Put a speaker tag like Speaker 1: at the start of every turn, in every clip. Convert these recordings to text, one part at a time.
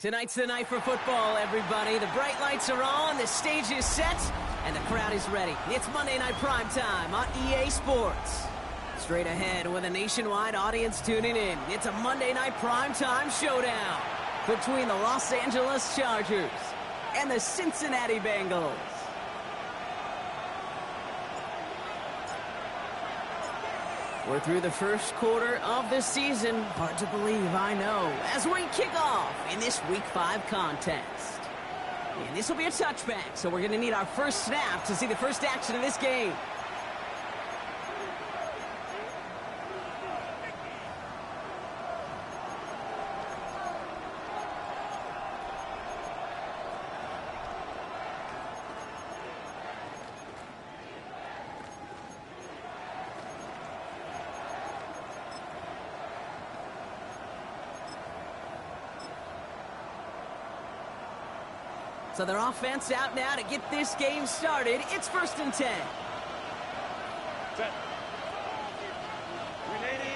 Speaker 1: Tonight's the night for football, everybody. The bright lights are on, the stage is set, and the crowd is ready. It's Monday Night Primetime on EA Sports. Straight ahead with a nationwide audience tuning in, it's a Monday Night Primetime showdown between the Los Angeles Chargers and the Cincinnati Bengals. We're through the first quarter of the season. Hard to believe, I know, as we kick off in this Week 5 contest. And this will be a touchback, so we're going to need our first snap to see the first action of this game. So their offense out now to get this game started. It's 1st and 10.
Speaker 2: Set. 380.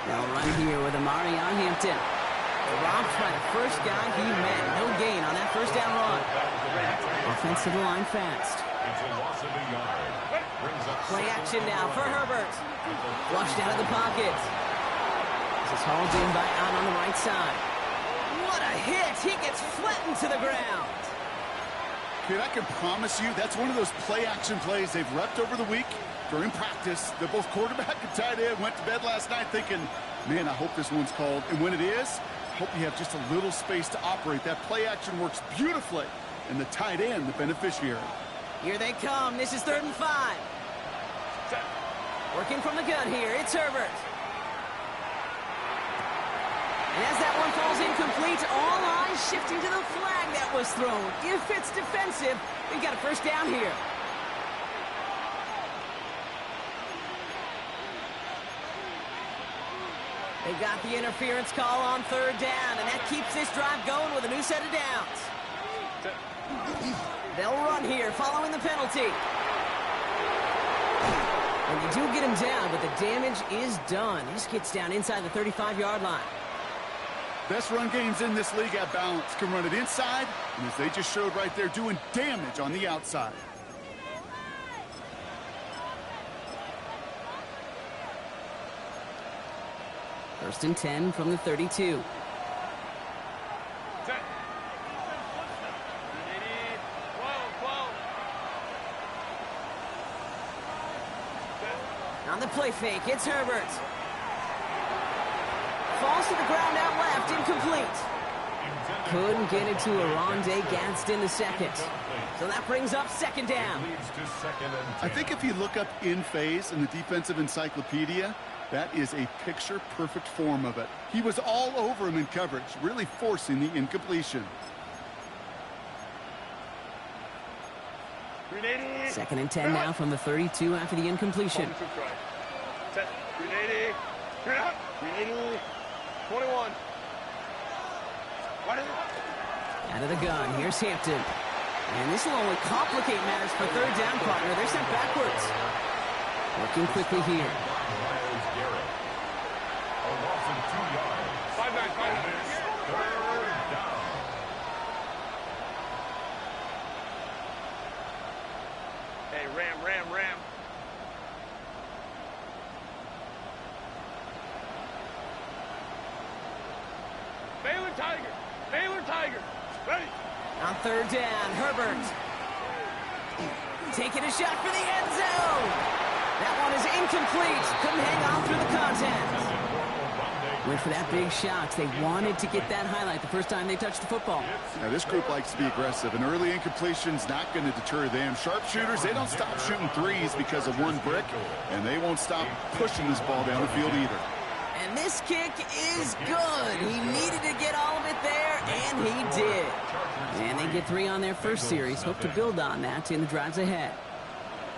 Speaker 1: Now right here with Amari on Hampton. Robbed by the first guy he met. No gain on that first down run. Offensive line fast.
Speaker 3: It's a loss of a yard.
Speaker 1: Play action now for Herbert. Flushed out of the pocket. This is hauled in by out on the right side. What a hit! He gets flattened to the ground.
Speaker 2: Kid, I can promise you that's one of those play-action plays they've repped over the week during practice. They're both quarterback and tight end. Went to bed last night thinking, man, I hope this one's called. And when it is, hope you have just a little space to operate. That play-action works beautifully. And the tight end, the beneficiary.
Speaker 1: Here they come. This is 3rd and 5. Working from the gun here, it's Herbert. And as that one falls incomplete, all eyes shifting to the flag that was thrown. If it's defensive, we've got a first down here. They got the interference call on 3rd down, and that keeps this drive going with a new set of downs. They'll run here following the penalty. And they do get him down, but the damage is done. He just gets down inside the 35-yard line.
Speaker 2: Best run games in this league at balance. Can run it inside, and as they just showed right there, doing damage on the outside.
Speaker 1: First and 10 from the 32. On the play fake, it's Herbert. Falls to the ground out left, incomplete. Couldn't get it to Arondé Gadsden the second. So that brings up 2nd down.
Speaker 2: I think if you look up in phase in the defensive encyclopedia, that is a picture-perfect form of it. He was all over him in coverage, really forcing the incompletion.
Speaker 1: 2nd and 10 now from the 32 after the incompletion.
Speaker 2: Set. 380. 380. 21.
Speaker 1: Out of the gun, here's Hampton. And this will only complicate matters for 3rd down, partner. They're sent backwards. Working quickly here.
Speaker 3: A loss of 2 yards.
Speaker 2: 5-9.
Speaker 3: 3rd down.
Speaker 2: Hey, ram. Baylor Tiger. Ready.
Speaker 1: On 3rd down, Herbert. Taking a shot for the end zone. That one is incomplete. Couldn't hang on through the contact. Went for that big shot. They wanted to get that highlight the first time they touched the football.
Speaker 2: Now, this group likes to be aggressive. An early incompletion's not going to deter them. Sharpshooters, they don't stop shooting threes because of one brick, and they won't stop pushing this ball down the field either.
Speaker 1: And this kick is good. He needed to get all of it there, and he did. And they get 3 on their first series. Hope to build on that in the drives ahead.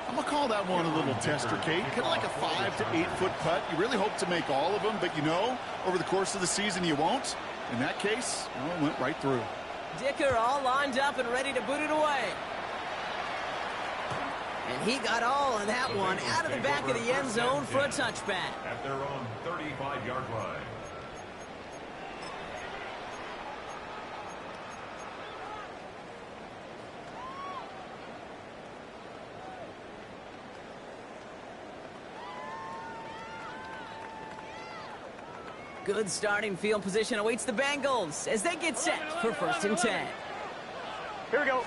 Speaker 2: I'm going to call that one a little tester, Kate. Kind of like a 5 to 8 foot putt. You really hope to make all of them, but you know, over the course of the season you won't. In that case, well, it went right through.
Speaker 1: Dicker all lined up and ready to boot it away. And he got all of that one out of the back of the end zone for a touchback.
Speaker 3: At their own 35-yard line.
Speaker 1: Good starting field position awaits the Bengals as they get set for 1st and 10.
Speaker 4: Here we go.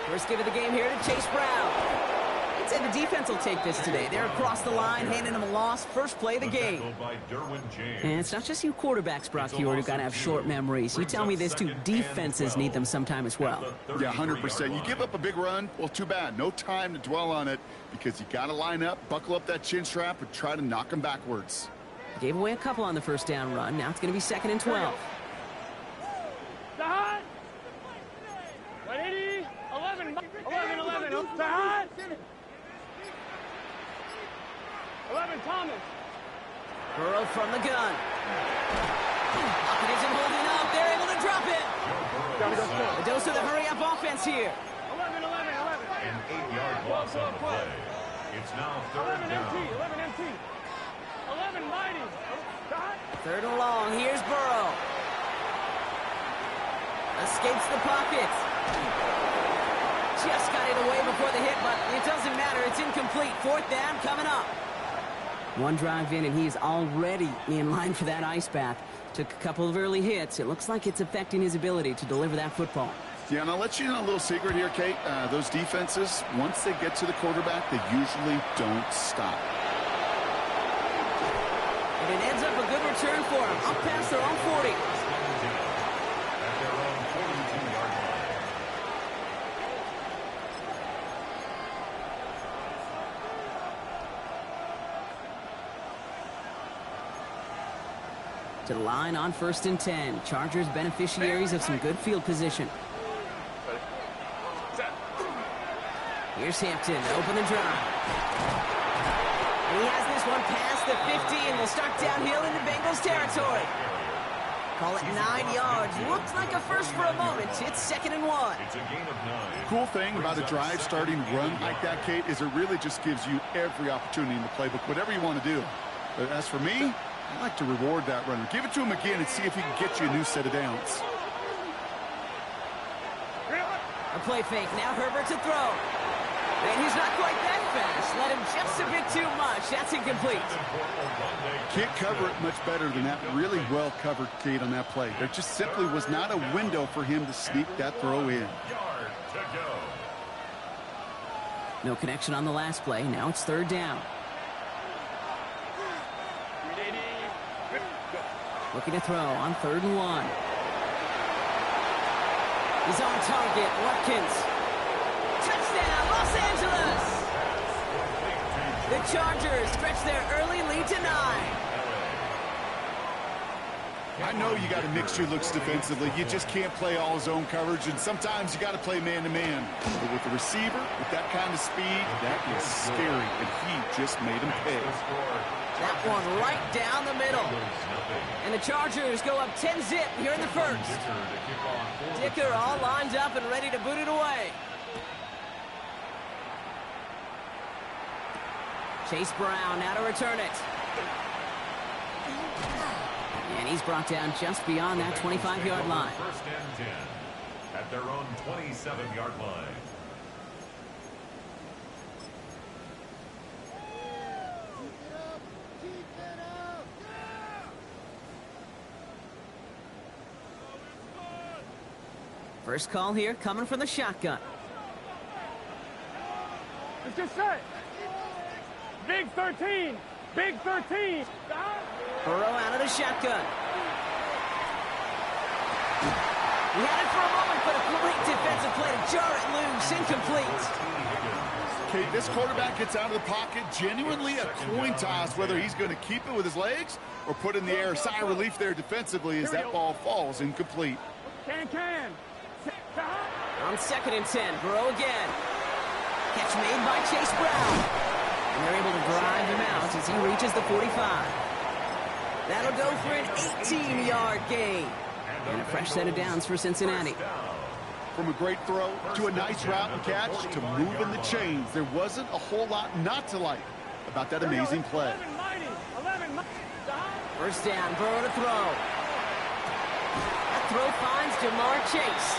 Speaker 1: First give of the game here to Chase Brown. I'd say the defense will take this today. They're across the line, handing him a loss. First play of the game. And it's not just you quarterbacks, Brock Hewitt, who got to have short memories. You tell me this too, defenses need them sometime as well.
Speaker 2: Yeah, 100%. You give up a big run, well, too bad. No time to dwell on it because you got to line up, buckle up that chin strap, and try to knock them backwards.
Speaker 1: Gave away a couple on the first down run. Now it's going to be 2nd and 12.
Speaker 4: 11. 11 Thomas.
Speaker 1: Burrow from the gun. Pocket isn't holding up. They're able to drop it. A dose of the hurry-up offense here.
Speaker 4: 11.
Speaker 3: An 8-yard loss on the play. It's now 3rd down.
Speaker 4: 11 MT. 11 mighty.
Speaker 1: 3rd and long. Here's Burrow. Escapes the pocket. Just got it away before the hit, but it doesn't matter. It's incomplete. 4th down coming up. One drive in, and he's already in line for that ice bath. Took a couple of early hits. It looks like it's affecting his ability to deliver that football.
Speaker 2: Yeah, and I'll let you know a little secret here, Kate. Those defenses, once they get to the quarterback, they usually don't stop.
Speaker 1: And it ends up a good return for him. Up past their own 40.
Speaker 3: At their own 42-yard line.
Speaker 1: To the line on 1st and 10. Chargers beneficiaries of some good field position. Here's Hampton, open and dry. And he has this one past the 50 and will start downhill into Bengals territory. Call it 9 yards. Looks like a first for a moment. It's 2nd and 1.
Speaker 3: It's a gain of 9.
Speaker 2: Cool thing about a drive starting run like that, Kate, is it really just gives you every opportunity in the playbook, whatever you want to do. But as for me, I like to reward that runner. Give it to him again and see if he can get you a new set of downs.
Speaker 1: A play fake. Now Herbert to throw. And he's not quite that fast. Let him just a bit too much. That's incomplete.
Speaker 2: Can't cover it much better than that. Really well covered, Kate, on that play. There just simply was not a window for him to sneak that throw in.
Speaker 3: Yard to go.
Speaker 1: No connection on the last play. Now it's 3rd down. Looking to throw on 3rd and 1. He's on target. Watkins. Touchdown, Los Angeles! The Chargers stretch their early lead to 9.
Speaker 2: I know you got to mix your looks defensively. You just can't play all zone coverage, and sometimes you got to play man-to-man. But with the receiver, with that kind of speed, that is scary, and he just made him pay.
Speaker 1: That one right down the middle. And the Chargers go up 10-zip here in the first. Dicker all lined up and ready to boot it away. Chase Brown now to return it. And he's brought down just beyond that 25-yard line.
Speaker 3: 1st and 10 at their own 27-yard line.
Speaker 1: First call here coming from the shotgun.
Speaker 4: It's just set. Big 13. Big 13.
Speaker 1: Burrow out of the shotgun. He had it for a moment, but a great defensive play to jar it loose. Incomplete.
Speaker 2: Okay, this quarterback gets out of the pocket. Genuinely a coin toss whether he's going to keep it with his legs or put it in the air. Sigh of relief there defensively as that ball falls incomplete.
Speaker 4: Can.
Speaker 1: On 2nd and 10, Burrow again. Catch made by Chase Brown. And they're able to drive him out as he reaches the 45. That'll go for an 18-yard gain. And a fresh set of downs for Cincinnati.
Speaker 2: From a great throw to a nice route and catch to moving the chains, there wasn't a whole lot not to like about that amazing play.
Speaker 4: 11 mighty.
Speaker 1: First down, Burrow to throw. That throw finds Jamar Chase.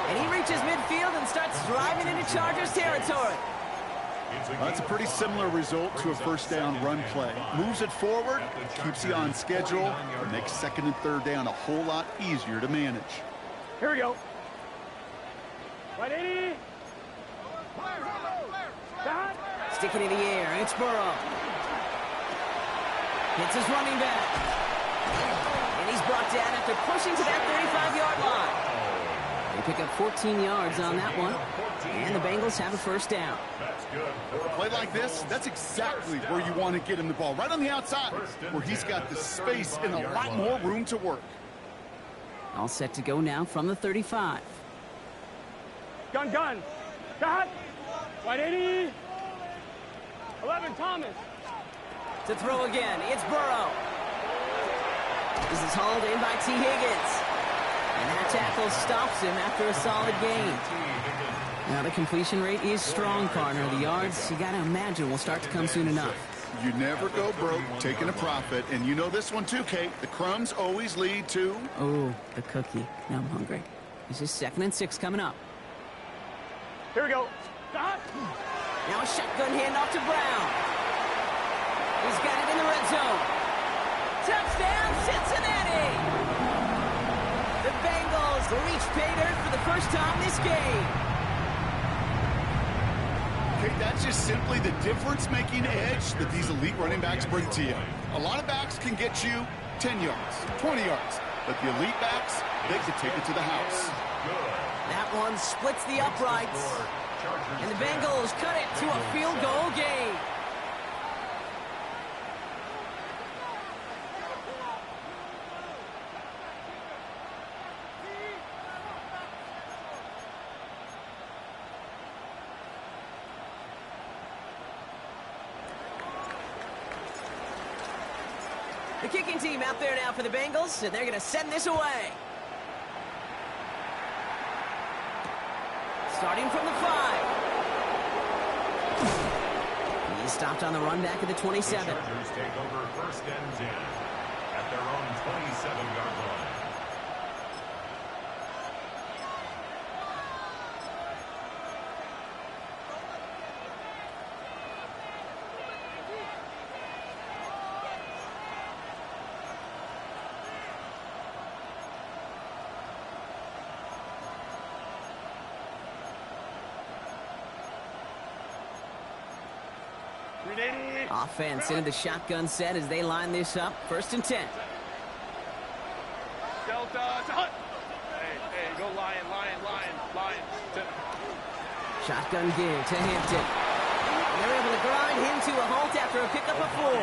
Speaker 1: And he reaches midfield and starts driving into Chargers territory.
Speaker 2: Well, that's a pretty similar result to a first down run play. Moves it forward, keeps you on schedule, and makes second and third down a whole lot easier to manage.
Speaker 4: Here we go. Right, 80.
Speaker 1: Sticking in the air, it's Burrow. Hits his running back. And he's brought down after pushing to that 35-yard line. They pick up 14 yards on that one. And the Bengals have a first down.
Speaker 2: A play like this, that's exactly where you want to get him the ball. Right on the outside, where he's got the space and a lot more room to work.
Speaker 1: All set to go now from the 35.
Speaker 4: Gun. Got. Right, 80. 11 Thomas.
Speaker 1: To throw again, it's Burrow. This is hauled in by T. Higgins. And that tackle stops him after a solid gain. Now the completion rate is strong, partner. The yards, you got to imagine, will start to come soon enough.
Speaker 2: You never go broke taking a profit. And you know this one too, Kate. The crumbs always lead to...
Speaker 1: Oh, the cookie. Now I'm hungry. This is 2nd and 6 coming up.
Speaker 4: Here we go.
Speaker 1: Now a shotgun handoff to Brown. He's got it in the red zone. Touchdown, Cincinnati! The Bengals reach pay dirt for the first time this game.
Speaker 2: Okay, that's just simply the difference-making edge that these elite running backs bring to you. A lot of backs can get you 10 yards, 20 yards, but the elite backs, they can take it to the house.
Speaker 1: That one splits the uprights. And the Bengals cut it to a field goal game. The kicking team out there now for the Bengals, and they're going to send this away. Starting from the 5. He's stopped on the run back at the 27.
Speaker 3: The Chargers take over 1st and 10 at their own 27-yard line.
Speaker 1: Offense into the shotgun set as they line this up. 1st and 10.
Speaker 4: Delta. Hey, go lion.
Speaker 1: Shotgun give to Hampton. They're able to grind him to a halt after a pickup of 4.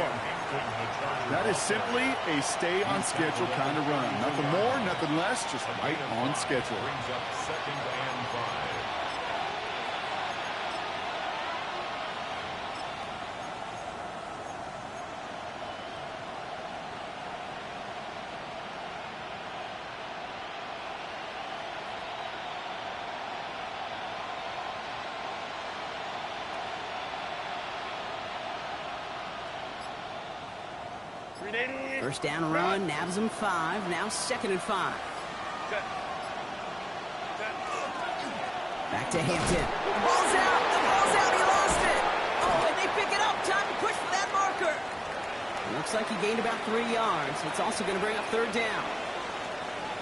Speaker 2: That is simply a stay-on-schedule kind of run. Nothing more, nothing less, just right on schedule.
Speaker 3: Brings up 2nd and 5.
Speaker 1: First down run, nabs him 5. Now 2nd and 5. Back to Hampton. The ball's out. He lost it. Oh, and they pick it up. Time to push for that marker. It looks like he gained about 3 yards. It's also going to bring up 3rd down.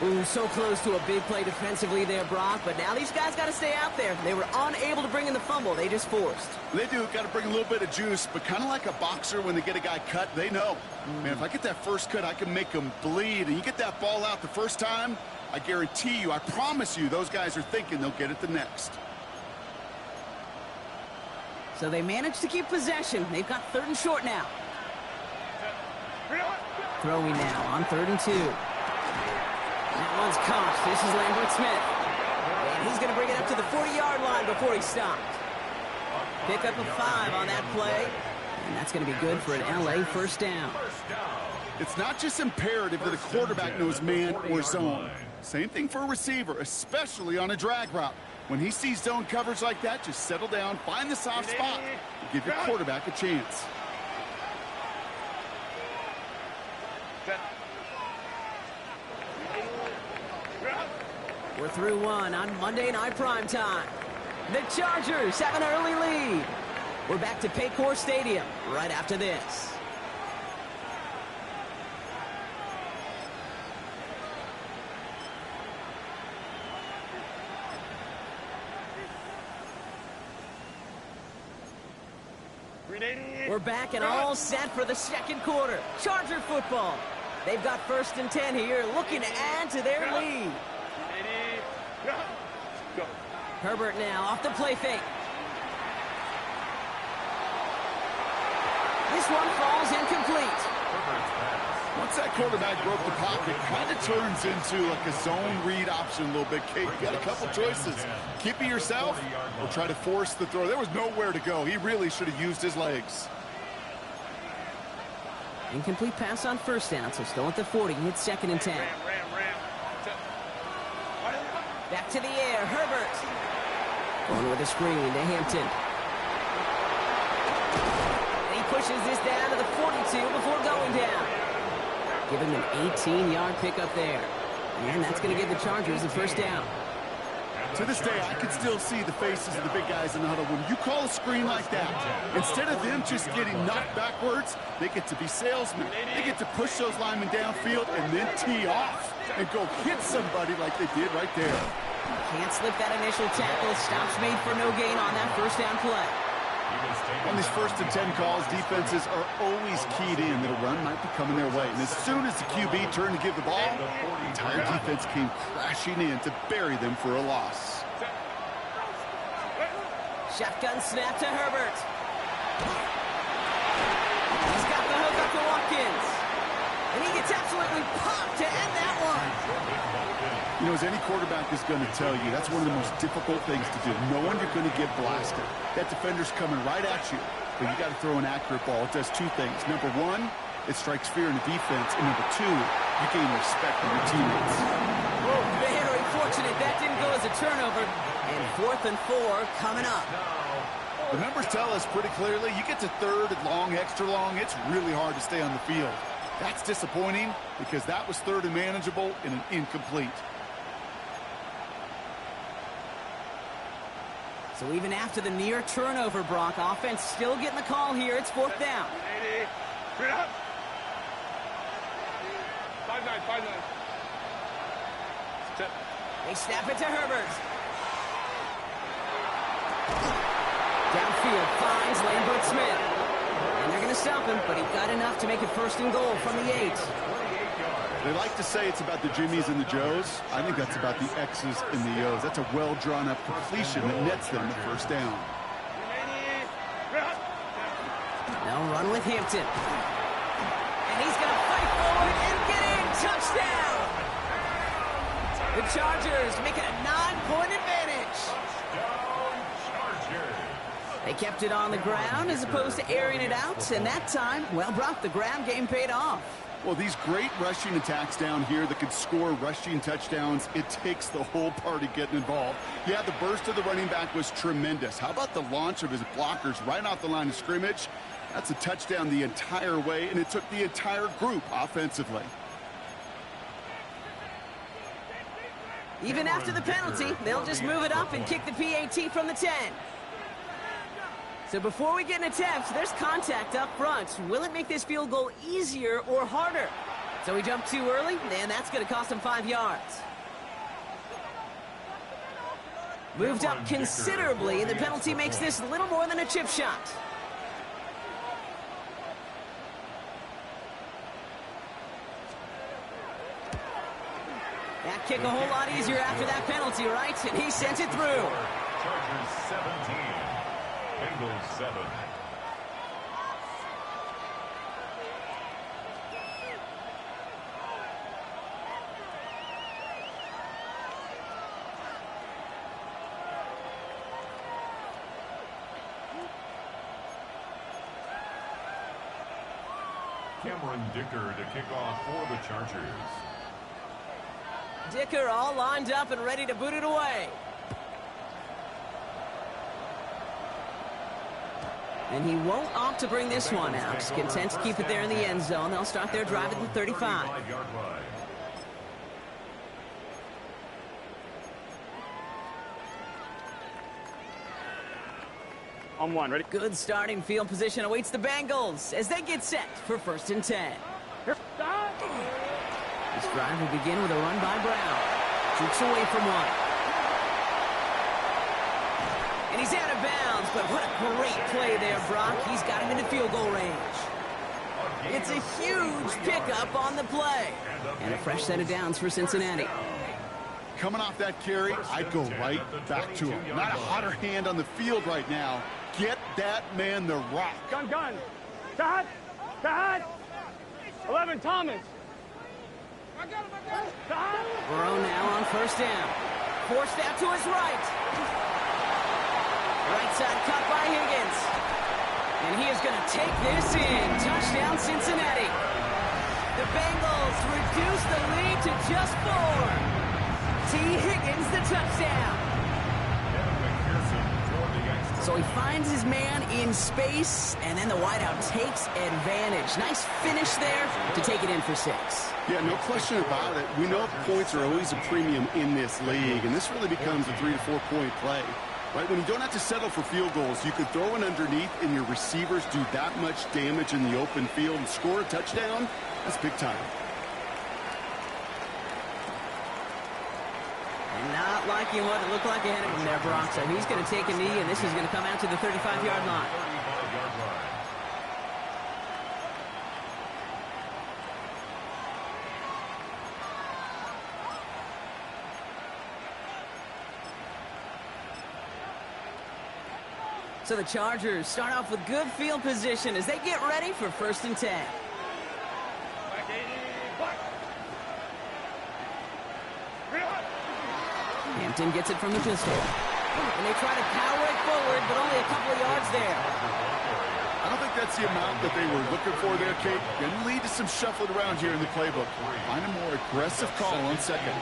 Speaker 1: Ooh, so close to a big play defensively there, Brock. But now these guys got to stay out there. They were unable to bring in the fumble. They just forced.
Speaker 2: They do. Got to bring a little bit of juice, but kind of like a boxer when they get a guy cut, they know. Man, if I get that first cut, I can make them bleed. And you get that ball out the first time, I guarantee you, I promise you, those guys are thinking they'll get it the next.
Speaker 1: So they managed to keep possession. They've got 3rd and short now. Throwing now on 3rd and 2. That one's caught. This is Lambert Smith. And he's going to bring it up to the 40-yard line before he stopped. Pick up a 5 on that play. And that's going to be good for an LA first down.
Speaker 2: It's not just imperative that a quarterback knows man or zone. Same thing for a receiver, especially on a drag route. When he sees zone coverage like that, just settle down, find the soft spot, and give your quarterback a chance.
Speaker 1: We're through one on Monday Night Primetime. The Chargers have an early lead. We're back to Paycor Stadium right after this. We're back and all set for the second quarter. Charger football. They've got 1st and 10 here, looking to add to their lead.
Speaker 4: Go.
Speaker 1: Herbert now off the play fake. This one falls incomplete.
Speaker 2: Once that quarterback broke the pocket, kind of turns into like a zone read option a little bit. Kate, you got a couple choices. Keep it yourself or try to force the throw. There was nowhere to go. He really should have used his legs.
Speaker 1: Incomplete pass on 1st down, so still at the 40. It's 2nd and 10.
Speaker 4: Ram.
Speaker 1: Back to the air, Herbert. Going with a screen to Hampton. And he pushes this down to the 42 before going down. Give him an 18-yard pickup there. And that's going to give the Chargers the 1st down.
Speaker 2: To this day, I can still see the faces of the big guys in the huddle. When you call a screen like that, instead of them just getting knocked backwards, they get to be salesmen. They get to push those linemen downfield and then tee off and go hit somebody like they did right there.
Speaker 1: Can't slip that initial tackle. Stops made for no gain on that 1st down play.
Speaker 2: On these 1st and 10 calls, defenses are always keyed in that a run might be coming their way. And as soon as the QB turned to give the ball, the entire defense came crashing in to bury them for a loss.
Speaker 1: Shotgun snap to Herbert. He's got the hook up to Watkins. And he gets absolutely popped to end that one.
Speaker 2: You know, as any quarterback is going to tell you, that's one of the most difficult things to do. Knowing you're going to get blasted. That defender's coming right at you. But you got to throw an accurate ball. It does 2 things. Number 1, it strikes fear in the defense. And number 2, you gain respect from your teammates.
Speaker 1: Oh, very fortunate that didn't go as a turnover. And 4th and 4 coming up.
Speaker 2: The numbers tell us pretty clearly, you get to 3rd and long, extra long, it's really hard to stay on the field. That's disappointing because that was 3rd and manageable and an incomplete.
Speaker 1: So even after the near turnover, Brock, offense still getting the call here. It's 4th down.
Speaker 4: 5-9.
Speaker 1: They snap it to Herbert. Downfield finds Lambert Smith. And they're going to stop him, but he got enough to make it 1st and goal from the 8.
Speaker 2: They like to say it's about the Jimmies and the Joes. I think that's about the X's and the O's. That's a well-drawn-up completion that nets them the 1st down.
Speaker 1: Now run with Hampton. And he's going to fight forward and get in. Touchdown! The Chargers make it a 9-point advantage. They kept it on the ground as opposed to airing it out. And that time, well, Brock, the ground game paid off.
Speaker 2: Well, these great rushing attacks down here that could score rushing touchdowns, it takes the whole party getting involved. Yeah, the burst of the running back was tremendous. How about the launch of his blockers right off the line of scrimmage? That's a touchdown the entire way, and it took the entire group offensively.
Speaker 1: Even after the penalty, they'll just move it up and kick the PAT from the 10. So before we get an attempt, there's contact up front. Will it make this field goal easier or harder? So we jump too early, and that's going to cost him 5 yards. Moved up considerably, and the penalty makes this little more than a chip shot. That kick a whole lot easier after that penalty, right? And he sent it through.
Speaker 3: Chargers 17, Bengals 7. Cameron Dicker to kick off for the Chargers.
Speaker 1: Dicker all lined up and ready to boot it away. And he won't opt to bring this one out. Content to keep it there in the end zone. They'll start their drive at the 35.
Speaker 4: On one, ready?
Speaker 1: Good starting field position awaits the Bengals as they get set for 1st and 10.
Speaker 4: Here.
Speaker 1: This drive will begin with a run by Brown. Jukes away from one. And he's out of bounds, but what a great play there, Brock. He's got him into field goal range. It's a huge pickup on the play. And a fresh set of downs for Cincinnati.
Speaker 2: Coming off that carry, I'd go right back to him. Not a hotter hand on the field right now. Get that man the rock.
Speaker 4: Gun. Cut. 11, Thomas.
Speaker 1: Burrow now on 1st down. Forced out to his right. Right side cut by Higgins. And he is going to take this in. Touchdown, Cincinnati. The Bengals reduce the lead to just 4. T. Higgins, the touchdown. So he finds his man in space, and then the wideout takes advantage. Nice finish there to take it in for 6.
Speaker 2: Yeah, no question about it. We know points are always a premium in this league, and this really becomes a 3 to 4 point play. Right, when you don't have to settle for field goals, you could throw it underneath and your receivers do that much damage in the open field and score a touchdown. That's big time.
Speaker 1: And not liking what it looked like ahead of him there, Brock. So he's going to take a knee, and this is going to come out to the 35-yard line. So the Chargers start off with good field position as they get ready for 1st and 10. Hampton gets it from the pistol. And they try to power it forward, but only a couple of yards there.
Speaker 2: I don't think that's the amount that they were looking for there, Kate. Going to lead to some shuffling around here in the playbook. Find a more aggressive call on 2nd.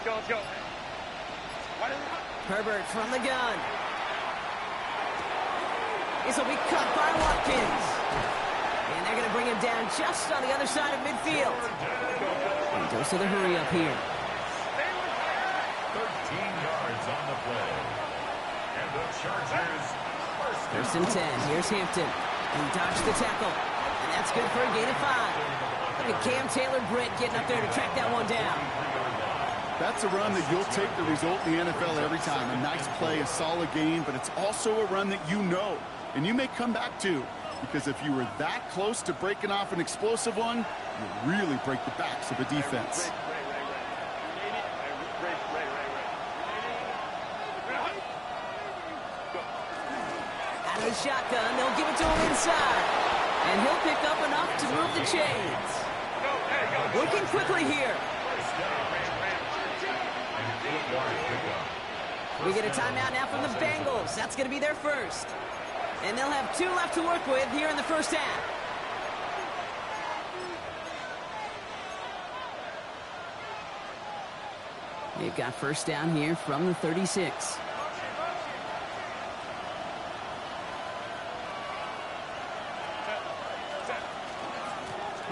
Speaker 4: Let's go.
Speaker 1: Herbert from the gun. This will be cut by Watkins. And they're going to bring him down just on the other side of midfield. And goes to the hurry up here.
Speaker 3: 13 yards on the play. And the Chargers
Speaker 1: 1st and 10. Here's Hampton. He dodged the tackle. And that's good for a gain of 5. Look at Cam Taylor-Britt getting up there to track that one down.
Speaker 2: That's a run that you'll take the result in the NFL every time. A nice play, a solid game, but it's also a run that you know. And you may come back to, because if you were that close to breaking off an explosive one, you really break the backs of a defense.
Speaker 1: Out of the shotgun, they'll give it to him inside. And he'll pick up enough to move the chains. Working quickly here. We get a timeout now from the Bengals. That's going to be their first. And they'll have 2 left to work with here in the first half. They've got 1st down here from the 36.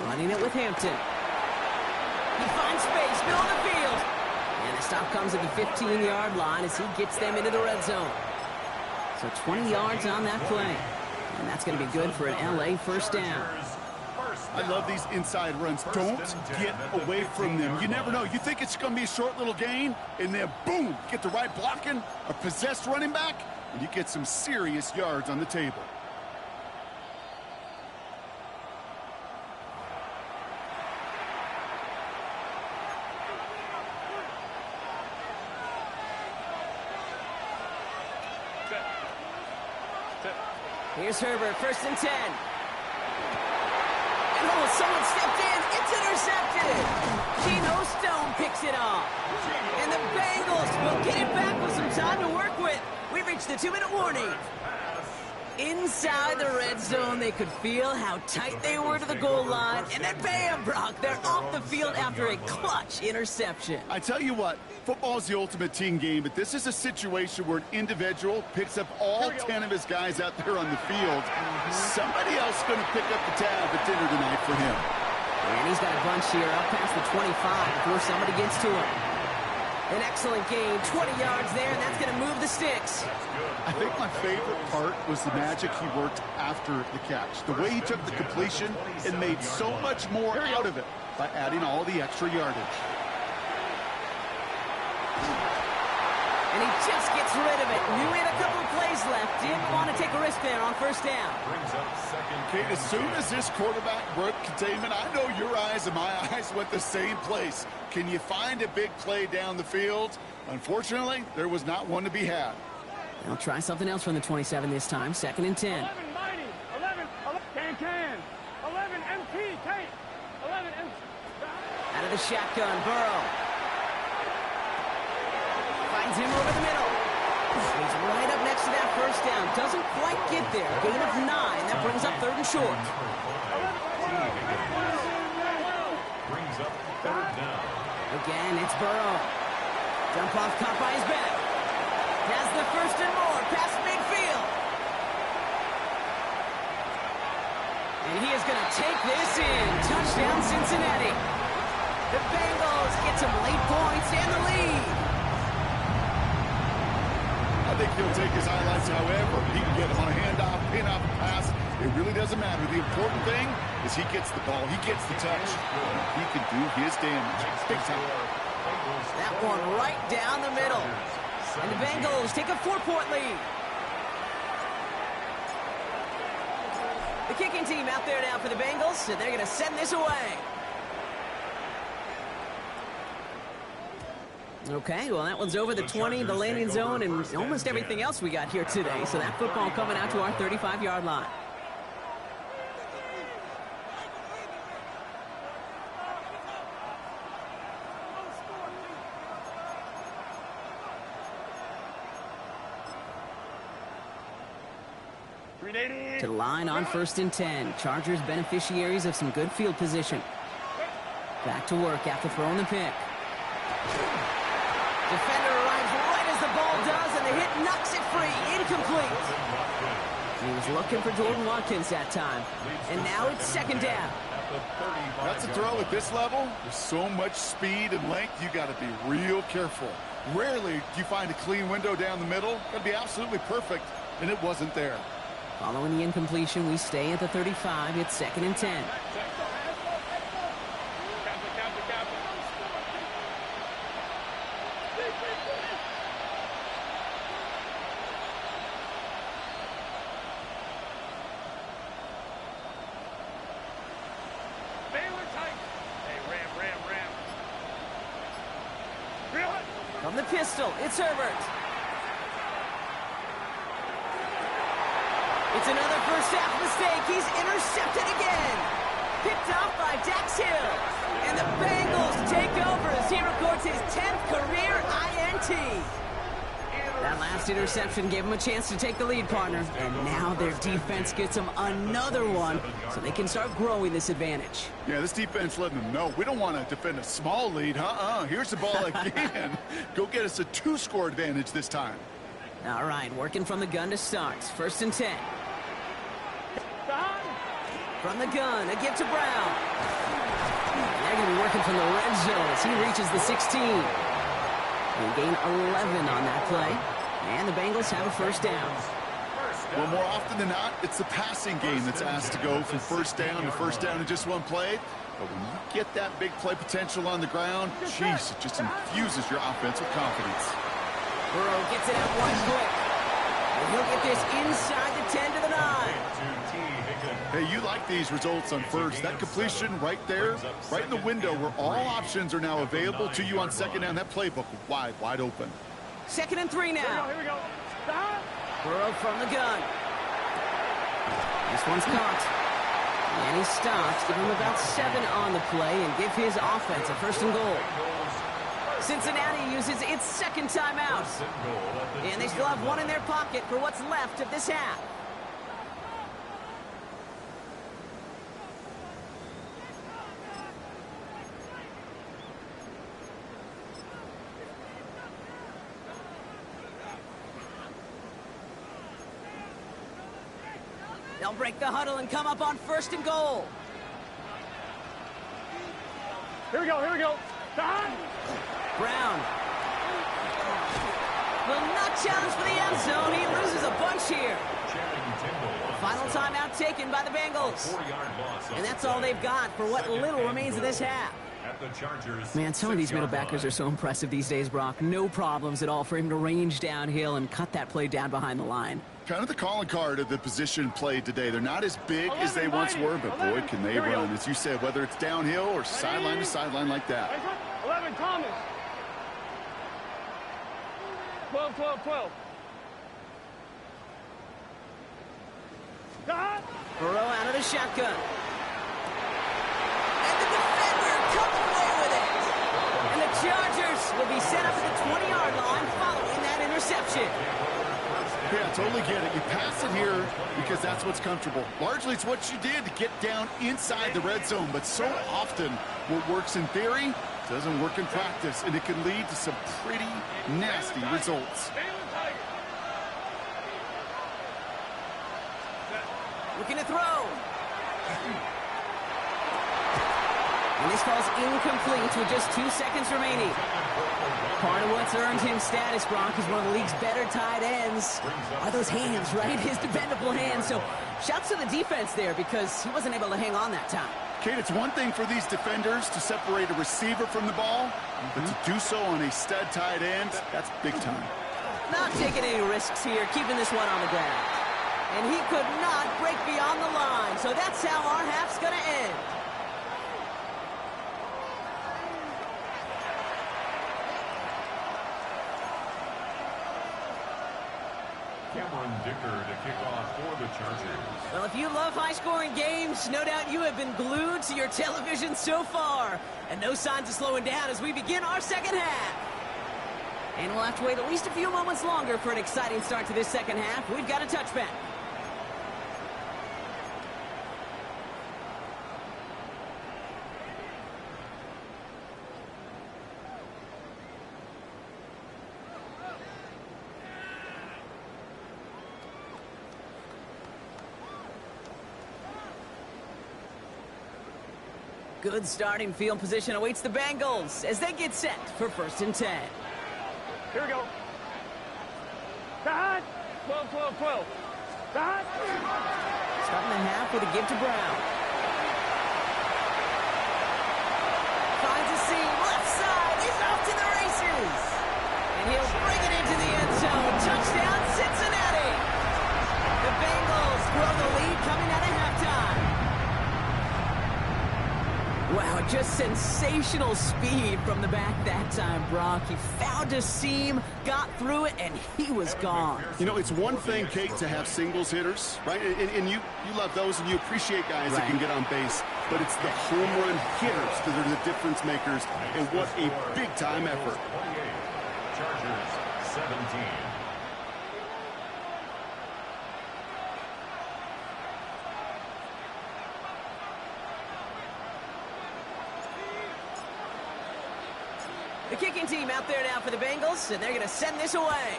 Speaker 1: Running it with Hampton. He finds space, middle of the field. And the stop comes at the 15-yard line as he gets them into the red zone. So 20 yards on that play. And that's going to be good for an LA 1st down.
Speaker 2: I love these inside runs. Don't get away from them. You never know. You think it's going to be a short little gain, and then boom, get the right blocking, a possessed running back, and you get some serious yards on the table.
Speaker 1: Here's Herbert, 1st and 10. And oh, someone stepped in. It's intercepted. Geno Stone picks it off. And the Bengals will get it back with some time to work with. We've reached the 2-minute warning. Inside the red zone, they could feel how tight they were to the goal line. And then bam, Brock, they're off the field after a clutch interception.
Speaker 2: I tell you what, football is the ultimate team game, but this is a situation where an individual picks up all 10 of his guys out there on the field. Somebody else is going to pick up the tab at dinner tonight for him.
Speaker 1: And he's got a bunch here up past the 25 before somebody gets to him. An excellent gain, 20 yards there, and that's going to move the sticks.
Speaker 2: I think my favorite part was the magic he worked after the catch. The way he took the completion and made so much more out of it by adding all the extra yardage.
Speaker 1: And he just gets rid of it. Knew he had a couple of plays left. Didn't want to take a risk there on first down.
Speaker 2: Kate, as soon as this quarterback broke containment, I know your eyes and my eyes went the same place. Can you find a big play down the field? Unfortunately, there was not one to be had.
Speaker 1: They'll try something else from the 27 this time. 2nd and 10.
Speaker 4: 11 mighty. 11 can. 11 MT. Kate. 11 MT.
Speaker 1: Out of the shotgun, Burrow. Finds him over the middle. He's right up next to that first down. Doesn't quite get there. Gain of 9. That brings up 3rd and short.
Speaker 3: Brings up 3rd down.
Speaker 1: Again, it's Burrow. Jump off caught by his back. Has the 1st and more past midfield. And he is going to take this in. Touchdown, Cincinnati. The Bengals get some late points and the lead.
Speaker 2: I think he'll take his highlights however. He can get him on a handoff, pin off a pass. It really doesn't matter. The important thing is he gets the ball. He gets the touch. He can do his damage. Big time.
Speaker 1: That one right down the middle. And the Bengals take a 4-point lead. The kicking team out there now for the Bengals, and they're going to send this away. Okay, well, that one's over the 20, the landing zone, and almost everything else we got here today. So that football coming out to our 35-yard line. To the line on 1st and 10. Chargers beneficiaries of some good field position. Back to work after throwing the pick. Defender arrives right as the ball does, and the hit knocks it free. Incomplete. He was looking for Jordan Watkins that time. And now it's 2nd down.
Speaker 2: That's a throw at this level. There's so much speed and length, you got to be real careful. Rarely do you find a clean window down the middle. Got to be absolutely perfect, and it wasn't there.
Speaker 1: Following the incompletion, we stay at the 35. It's 2nd and 10. From the pistol, it's Herbert. It's another first half mistake. He's intercepted again. Picked off by Dax Hill. And the Bengals take over as he records his 10th career INT. That last interception gave him a chance to take the lead, partner. And now their defense gets them another one so they can start growing this advantage.
Speaker 2: Yeah, this defense letting them know we don't want to defend a small lead. Here's the ball again. Go get us a 2-score advantage this time.
Speaker 1: All right, working from the gun to start. 1st and 10. From the gun, a give to Brown. They're going to be working from the red zone as he reaches the 16. And gain 11 on that play. And the Bengals have a 1st down.
Speaker 2: Well, more often than not, it's the passing game that's asked to go from 1st down to 1st down in just one play. But when you get that big play potential on the ground, jeez, it just infuses your offense with confidence.
Speaker 1: Burrow gets it out one quick. And he'll get this inside the 10 to the 9.
Speaker 2: Hey, you like these results on 1st. That completion right there, right in the window where all options are now available to you on 2nd down. That playbook wide open.
Speaker 1: 2nd and 3 now.
Speaker 4: Here we go. Stop.
Speaker 1: Burrow from the gun. This one's caught. And he stops. Give him about 7 on the play and give his offense a 1st and goal. Cincinnati uses its second timeout. And they still have one in their pocket for what's left of this half. They'll break the huddle and come up on 1st and goal.
Speaker 4: Here we go, here we go. Time.
Speaker 1: Brown will not challenge for the end zone. He loses a bunch here. Final timeout taken by the Bengals. And that's all they've got for what little remains of this half. Man, some of these middle backers are so impressive these days, Brock. No problems at all for him to range downhill and cut that play down behind the line.
Speaker 2: Kind of the calling card of the position played today. They're not as big as they once were, but boy, can they run. As you said, whether it's downhill or sideline to sideline like that.
Speaker 4: 11, Thomas. 12, 12, 12. Stop.
Speaker 1: Burrow out of the shotgun. And the defender comes away with it. And the Chargers will be set up at the 20-yard line following that interception.
Speaker 2: Yeah, totally get it. You pass it here because that's what's comfortable. Largely, it's what you did to get down inside the red zone. But so often, what works in theory doesn't work in practice, and it can lead to some pretty nasty results.
Speaker 1: Looking to throw. And this falls incomplete with just 2 seconds remaining. Part of what's earned him status, Brock, is one of the league's better tight ends. Are those hands, right? His dependable hands. So shouts to the defense there because he wasn't able to hang on that time.
Speaker 2: Kate, it's one thing for these defenders to separate a receiver from the ball, but to do so on a stud tight end, that's big time.
Speaker 1: Not taking any risks here, keeping this one on the ground. And he could not break beyond the line, so that's how our half's going to end.
Speaker 3: Dicker to kick off for the Chargers.
Speaker 1: Well, if you love high-scoring games, no doubt you have been glued to your television so far. And no signs of slowing down as we begin our second half. And we'll have to wait at least a few moments longer for an exciting start to this second half. We've got a touchback. Good starting field position awaits the Bengals as they get set for 1st and 10.
Speaker 4: Here we go. Dad. 12, 12, 12. Dad.
Speaker 1: Starting the half with a give to Brown. Finds a seam, left side, he's off to the races. And he'll bring it into the end zone. Touchdown, Cincinnati. The Bengals grow the lead coming out of halftime. Wow, just sensational speed from the back that time, Brock. He found a seam, got through it, and he was gone.
Speaker 2: You know, it's one thing, Kate, to have singles hitters, right? And you love those, and you appreciate guys that can get on base. But it's the home run hitters that are the difference makers, and what a big-time effort.
Speaker 3: 28, Chargers 17.
Speaker 1: The kicking team out there now for the Bengals, and they're going to send this away.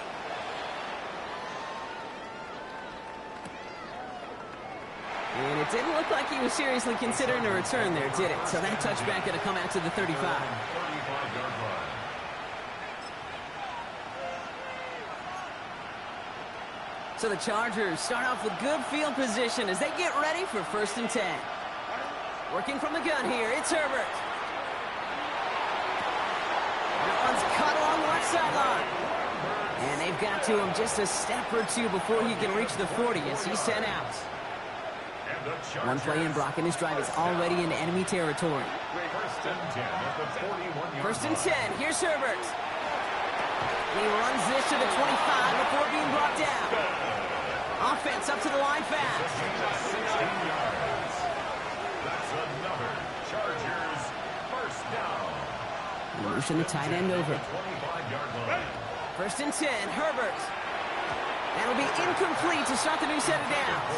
Speaker 1: And it didn't look like he was seriously considering a return there, did it? So that touchback going to come out to the 35.
Speaker 3: 35-yard line.
Speaker 1: So the Chargers start off with good field position as they get ready for 1st and 10. Working from the gun here, it's Herbert. One's cut along the left sideline. And they've got to him just a step or two before he can reach the 40 as he's sent out. One play in, Brock, and his drive is already in enemy territory.
Speaker 3: 1st and 10 at the 41-yard
Speaker 1: 1st and 10, here's Herbert. He runs this to the 25 before being brought down. Offense up to the line fast.
Speaker 3: 16 yards. That's another Chargers first down.
Speaker 1: Motion the tight end over.
Speaker 3: 25-yard line.
Speaker 1: 1st and 10, Herbert. That'll be incomplete to start the new set of downs.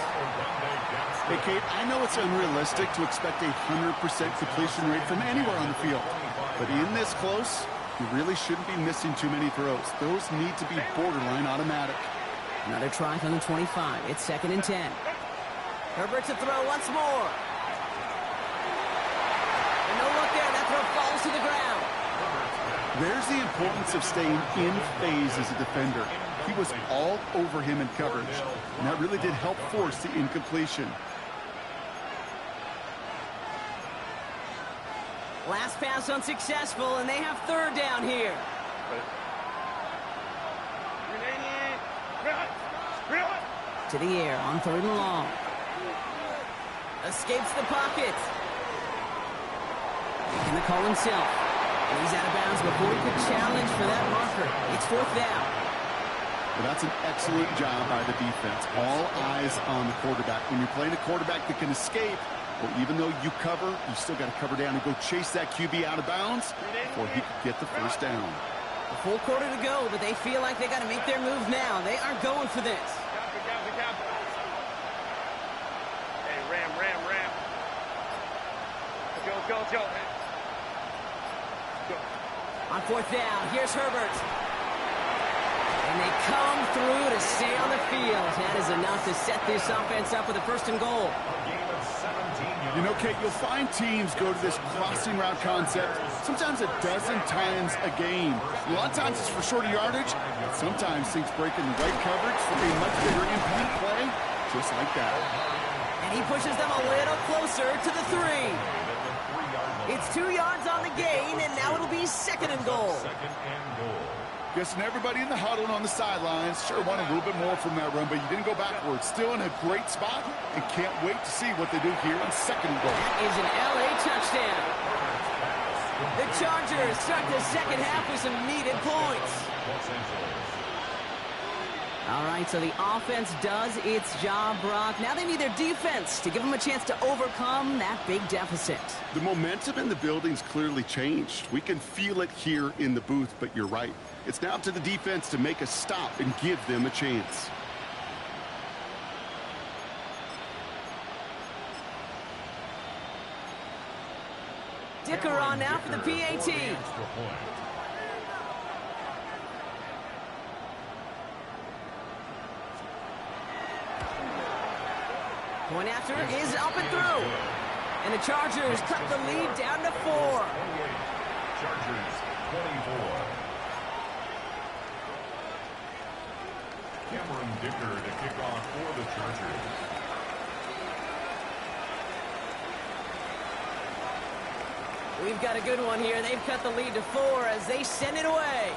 Speaker 2: Hey, Kate, I know it's unrealistic to expect a 100% completion rate from anywhere on the field. But in this close, you really shouldn't be missing too many throws. Those need to be borderline automatic.
Speaker 1: Another try from the 25. It's 2nd and 10. Herbert to throw once more. And no look there. That throw falls to the ground.
Speaker 2: There's the importance of staying in phase as a defender. He was all over him in coverage, and that really did help force the incompletion.
Speaker 1: Last pass unsuccessful, and they have 3rd down here. To the air on 3rd and long. Escapes the pocket. Making the call himself. And he's out of bounds before he could challenge for that marker. It's 4th down.
Speaker 2: Well, that's an excellent job by the defense. All eyes on the quarterback. When you're playing a quarterback that can escape, well, even though you cover, you still got to cover down and go chase that QB out of bounds before he could get the 1st down.
Speaker 1: A full quarter to go, but they feel like they got to make their move now. They are going for this.
Speaker 4: Hey, ram. Go.
Speaker 1: On 4th down, here's Herbert. And they come through to stay on the field. That is enough to set this offense up with a 1st and goal.
Speaker 2: You know, Kate, you'll find teams go to this crossing route concept sometimes a dozen times a game. A lot of times it's for shorter yardage, but sometimes things break in the right coverage for a much bigger impact play, just like that.
Speaker 1: And he pushes them a little closer to the 3. It's 2 yards on the gain, and now it'll be 2nd and goal.
Speaker 2: Guessing everybody in the huddle and on the sidelines sure wanted a little bit more from that run, but you didn't go backwards. Still in a great spot, and can't wait to see what they do here on 2nd and goal.
Speaker 1: That is an LA touchdown. The Chargers start the 2nd half with some needed points. All right, so the offense does its job, Brock. Now they need their defense to give them a chance to overcome that big deficit.
Speaker 2: The momentum in the building's clearly changed. We can feel it here in the booth, but you're right. It's now up to the defense to make a stop and give them a chance.
Speaker 1: Dicker on now for the PAT. Point after is up and through. And the Chargers cut the lead down to 4.
Speaker 3: Chargers 24. Cameron Dicker to kick off for the Chargers.
Speaker 1: We've got a good one here. They've cut the lead to 4 as they send it away.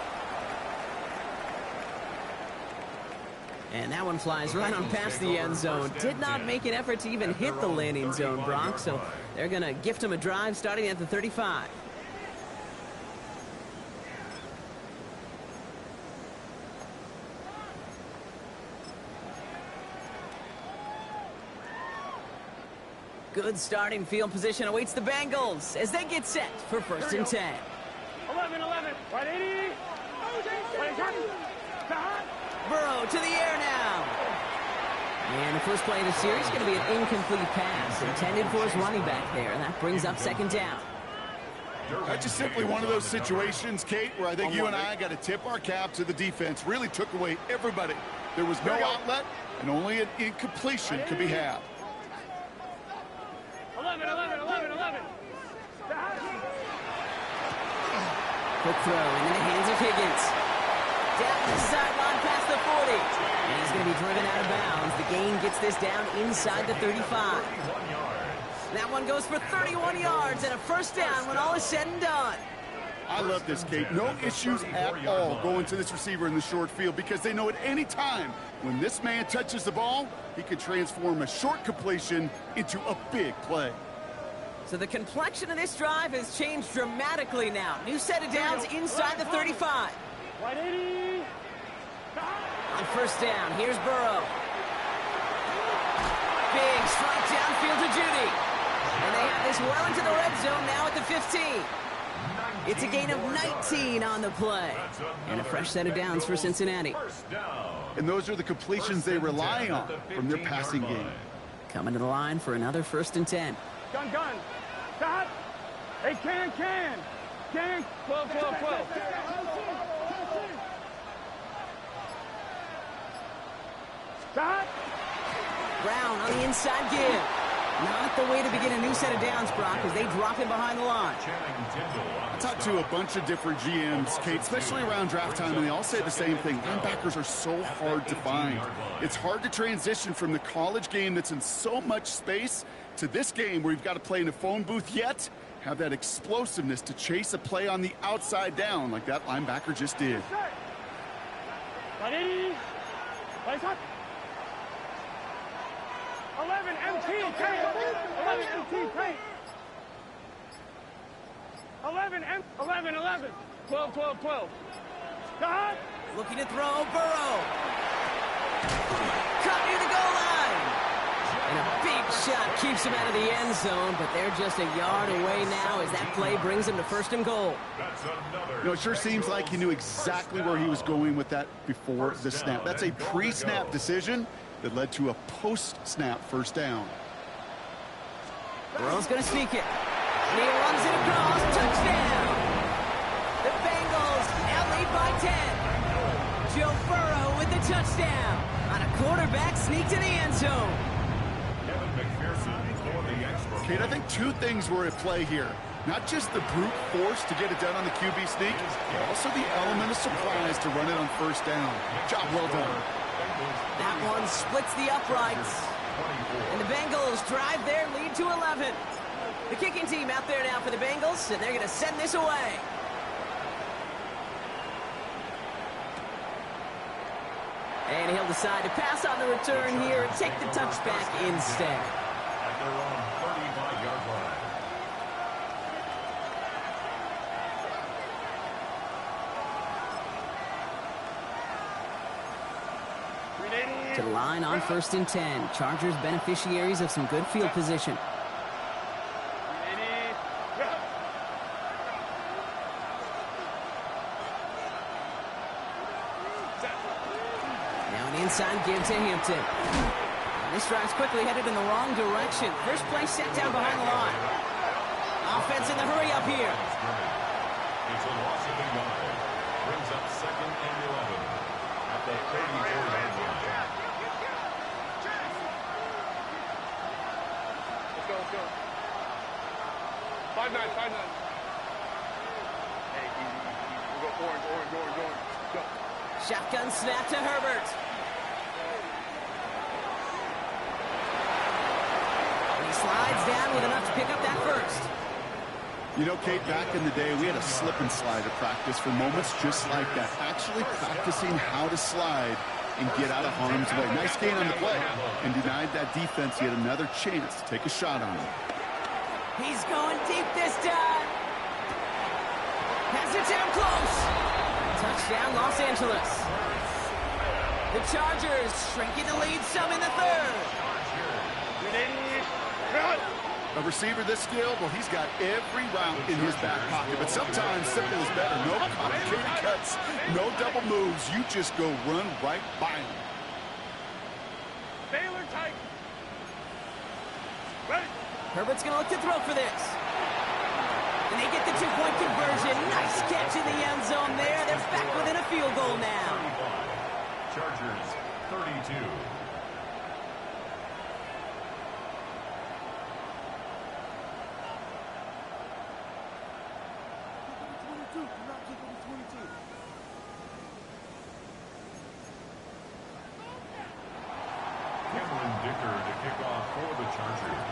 Speaker 1: And that one flies right on past the end zone. Did not make an effort to even hit the landing zone, Brock. So they're going to gift him a drive starting at the 35. Good starting field position awaits the Bengals as they get set for 1st and 10.
Speaker 4: 11, right 80.
Speaker 1: Burrow to the air now. And the first play of the series is going to be an incomplete pass intended for his running back there. And that brings up 2nd down.
Speaker 2: That's just simply one of those situations, Kate, where I think you and I got to tip our cap to the defense. Really took away everybody. There was no outlet, and only an incompletion could be had.
Speaker 4: 11.
Speaker 1: Quick throw into the hands of Higgins. Down the sideline past the 40. And he's going to be driven out of bounds. The gain gets this down inside the 35. That one goes for 31 yards and a 1st down when all is said and done.
Speaker 2: I love this, Kate. No issues at all going to this receiver in the short field because they know at any time when this man touches the ball, he can transform a short completion into a big play.
Speaker 1: So the complexion of this drive has changed dramatically now. New set of downs inside the 35.
Speaker 4: Right 80.
Speaker 1: On 1st down, here's Burrow. Big strike downfield to Judy. And they have this well into the red zone now at the 15. It's a gain of 19 on the play. And a fresh set of downs for Cincinnati.
Speaker 2: And those are the completions they rely on from their passing game.
Speaker 1: Coming to the line for another 1st and 10.
Speaker 4: Gun. Stop. Hey, can. 12. Stop.
Speaker 1: Brown on the inside give. Not the way to begin a new set of downs, Brock, as they drop him behind the line.
Speaker 2: I talked to a bunch of different GMs, Kate, especially around draft time, and they all say the same thing. Linebackers are so hard to find. It's hard to transition from the college game that's in so much space to this game where you've got to play in a phone booth, yet have that explosiveness to chase a play on the outside down like that linebacker just did.
Speaker 4: Ready? Place up. 11 MT tank. 11 MT tank. 11. 12. Stop.
Speaker 1: Looking to throw, Burrow. Caught near the goal line. And a big shot keeps him out of the end zone, but they're just a yard away now as that play brings them to 1st and goal.
Speaker 2: It sure seems like he knew exactly where he was going with that before the snap. That's a pre-snap decision that led to a post-snap 1st down.
Speaker 1: Burrow's going to sneak it. And he runs it across. Touchdown! The Bengals now lead by 10. Joe Burrow with the touchdown on a quarterback sneak to the end zone.
Speaker 2: Kate, I think 2 things were at play here. Not just the brute force to get it done on the QB sneak, but also the element of surprise to run it on 1st down. Job well done.
Speaker 1: That one splits the uprights. And the Bengals drive their lead to 11. The kicking team out there now for the Bengals, and they're going to send this away. And he'll decide to pass on the return here and take the touchback instead.
Speaker 3: At their own 35-yard line.
Speaker 1: To the line on 1st and 10. Chargers beneficiaries of some good field position. Now an inside give to Hampton. This drive's quickly headed in the wrong direction. First play set down behind the line. Offense in the hurry up here.
Speaker 3: It's a loss of a yard. Brings up 2nd and 11 at the 34-yard line.
Speaker 4: Let's go. 5-9. Hey, easy. We'll go orange. Go.
Speaker 1: Shotgun snap to Herbert. And he slides down with enough to pick up that first.
Speaker 2: Kate, back in the day, we had a slip and slide at practice for moments just like that. Actually practicing how to slide and get out of harm's way. Nice gain on the play and denied that defense yet another chance to take a shot on him.
Speaker 1: He's going deep this time. Has it down close. Touchdown, Los Angeles. The Chargers shrinking the lead some in the 3rd.
Speaker 2: A receiver this skilled, well, he's got every route in his back pocket, but sometimes simple is better. No complicated cuts, no double moves. You just go run right by him.
Speaker 4: Baylor tight. Ready.
Speaker 1: Herbert's going to look to throw for this. And they get the 2-point conversion. Nice catch in the end zone there. They're back within a field goal now.
Speaker 3: Chargers 32.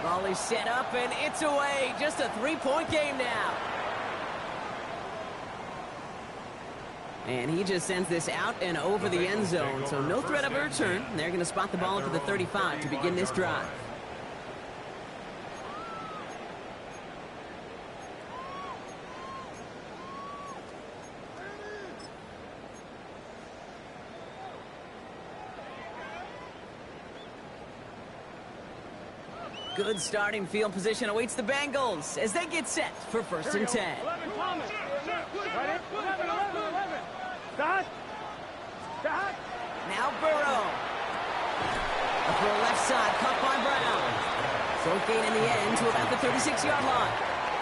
Speaker 1: Ball is set up, and it's away. Just a 3-point game now. And he just sends this out and over the end zone, so no threat of a return. They're going to spot the ball up to the 35 to begin this drive. Good starting field position awaits the Bengals as they get set for 1st and 10.
Speaker 4: 11 Thomas.
Speaker 1: for a left side, cut by Brown. Short gain in the end to about the 36-yard line.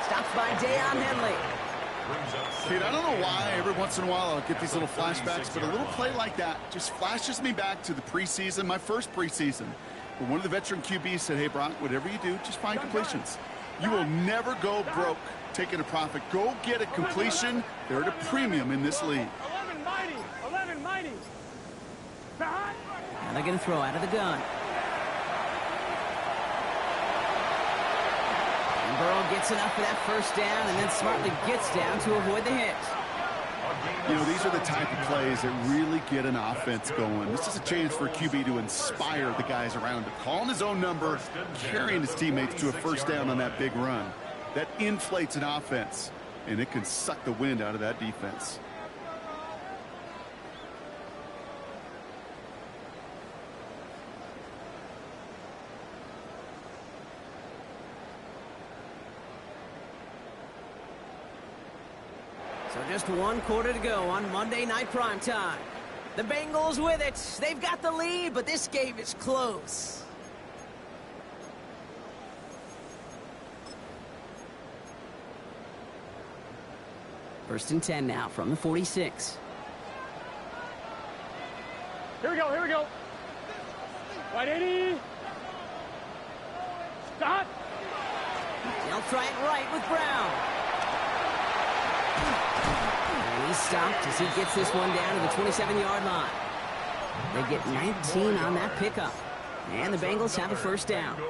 Speaker 1: Stopped by Deion Henley.
Speaker 2: Kate, I don't know why every once in a while I'll get these little flashbacks, but a little play like that just flashes me back to the preseason, my first preseason, where one of the veteran QBs said, hey, Brock, whatever you do, just find completions. You will never go broke taking a profit. Go get a completion. They're at a premium in this league.
Speaker 4: 11 mighty.
Speaker 1: And they're going to throw out of the gun. And Burrow gets enough for that first down and then smartly gets down to avoid the hit.
Speaker 2: You know, these are the type of plays that really get an offense going. This is a chance for a QB to inspire the guys around him. Calling his own number, carrying his teammates to a first down on that big run. That inflates an offense, and it can suck the wind out of that defense.
Speaker 1: So just one quarter to go on Monday Night Primetime. The Bengals with it. They've got the lead, but this game is close. First and 10 now from the 46.
Speaker 4: Here we go. Right, 80. Stop.
Speaker 1: They'll try it right with Brown. And he's stopped as he gets this one down to the 27-yard line. They get 19 on that pickup. And the Bengals have a first down.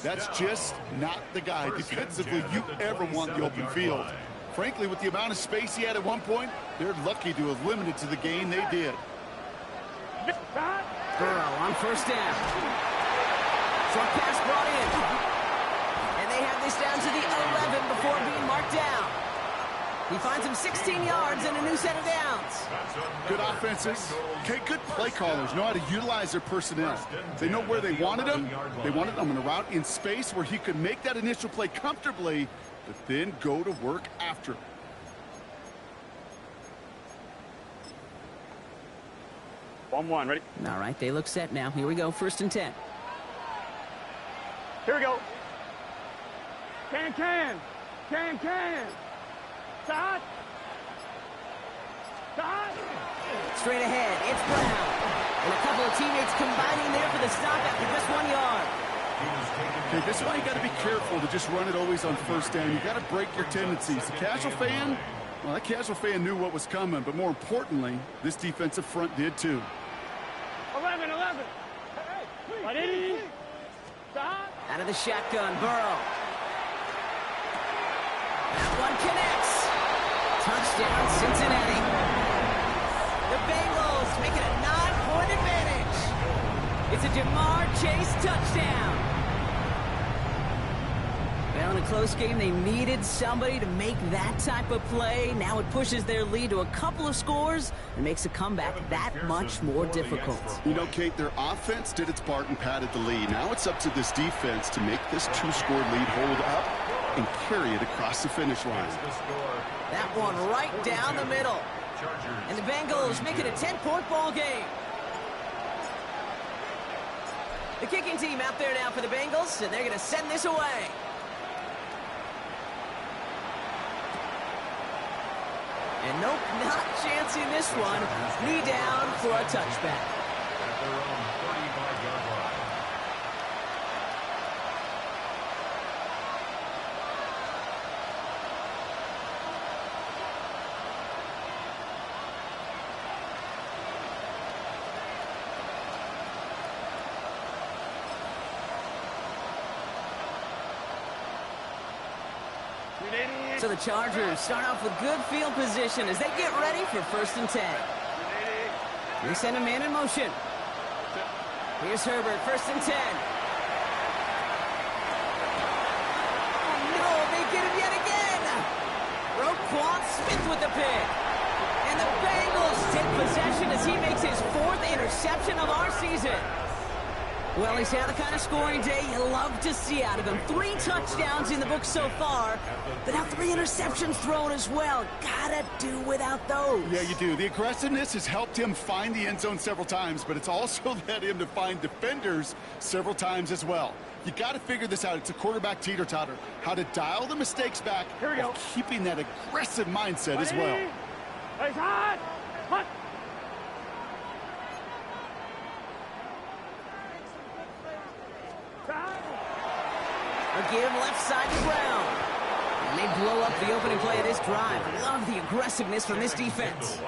Speaker 2: That's just not the guy defensively you ever want the open field. Frankly, with the amount of space he had at one point, they're lucky to have limited to the gain they did.
Speaker 1: Burrow on first down. Short pass brought in. And they have this down to the 11 before being marked down. He finds him 16 yards and a new set of downs.
Speaker 2: Good offenses. Okay, good play callers know how to utilize their personnel. They know where they wanted him. They wanted him in a route in space where he could make that initial play comfortably, but then go to work after.
Speaker 4: One, ready?
Speaker 1: All right, they look set now. Here we go, first and 10.
Speaker 4: Here we go. Can. Stop.
Speaker 1: Straight ahead, it's Brown. And a couple of teammates combining there for the stop after just 1 yard.
Speaker 2: Okay, this is why you got to be careful to just run it always on first down. You got to break your tendencies. The casual fan, well, that casual fan knew what was coming, but more importantly, this defensive front did too.
Speaker 4: 11. Right, 80. Stop.
Speaker 1: Out of the shotgun, Burrow. That one connects. Touchdown, Cincinnati. The Bengals make it a 9-point advantage. It's a Jamar Chase touchdown. Well, in a close game, they needed somebody to make that type of play. Now it pushes their lead to a couple of scores and makes a comeback that much more difficult.
Speaker 2: You know, Kate, their offense did its part and padded the lead. Now it's up to this defense to make this 2-score lead hold up and carry it across the finish line.
Speaker 1: That one right down the middle. And the Bengals make it a 10-point ball game. The kicking team out there now for the Bengals, and they're going to send this away. And nope, not chancing this one. Knee down for a touchback.
Speaker 3: At their own 35-yard line.
Speaker 1: So the Chargers start off with good field position as they get ready for first and 10. They send a man in motion. Here's Herbert, first and 10. Oh no, they get him yet again. Roquan Smith with the pick. And the Bengals take possession as he makes his 4th interception of our season. Well, he's had the kind of scoring day you love to see out of him. 3 touchdowns in the book so far, but now 3 interceptions thrown as well. Gotta do without those.
Speaker 2: Yeah, you do. The aggressiveness has helped him find the end zone several times, but it's also led him to find defenders several times as well. You got to figure this out. It's a quarterback teeter-totter. How to dial the mistakes back while keeping that aggressive mindset as well.
Speaker 4: It's hot! Hot!
Speaker 1: A give left side to Brown. And they blow up the opening play of this drive. Love the aggressiveness from this defense.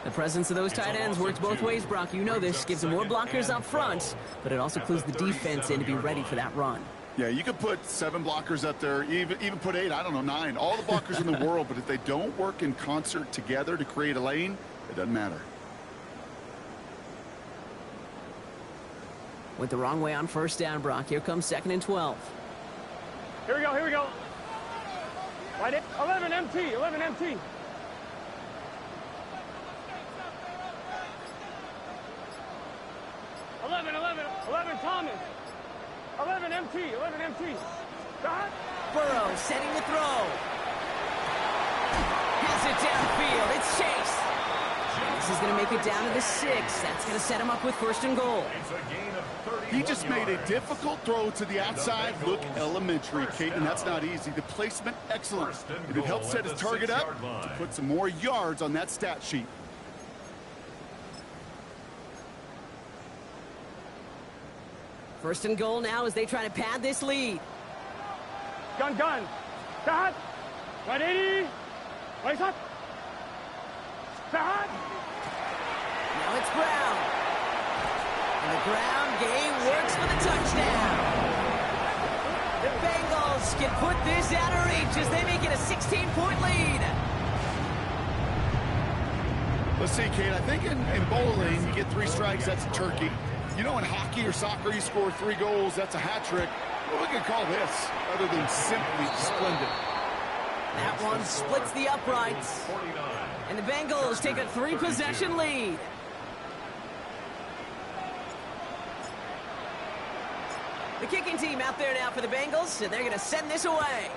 Speaker 1: The presence of those tight ends works both ways, Brock. You know this. Gives them more blockers up front, but it also clues the defense in to be ready for that run.
Speaker 2: Yeah, you could put 7 blockers up there, even put 8, I don't know, 9. All the blockers in the world, but if they don't work in concert together to create a lane, it doesn't matter.
Speaker 1: Went the wrong way on first down, Brock. Here comes 2nd and 12.
Speaker 4: Here we go, here we go. Right it. 11 MT, 11 MT. Eleven Thomas. 11 MT, 11 MT. Start.
Speaker 1: Burrow setting the throw. Has it downfield. It's Chase. This is going to make it down to the 6. That's going to set him up with 1st and goal.
Speaker 2: He just made a difficult throw to the outside look elementary, Kate, and that's not easy. The placement, excellent. And it helped set his target up to put some more yards on that stat sheet.
Speaker 1: First and goal now as they try to pad this lead.
Speaker 4: Gun. Start. Right 80. Right up. Start.
Speaker 1: Now it's Brown. And the ground game works for the touchdown. The Bengals can put this out of reach as they make it a 16-point lead.
Speaker 2: Let's see, Kate, I think in bowling, you get 3 strikes, that's a turkey. You know, in hockey or soccer, you score 3 goals, that's a hat trick. What we can call this, other than simply splendid.
Speaker 1: That one splits the uprights. And the Bengals take a 3-possession lead. The kicking team out there now for the Bengals, and they're going to send this away.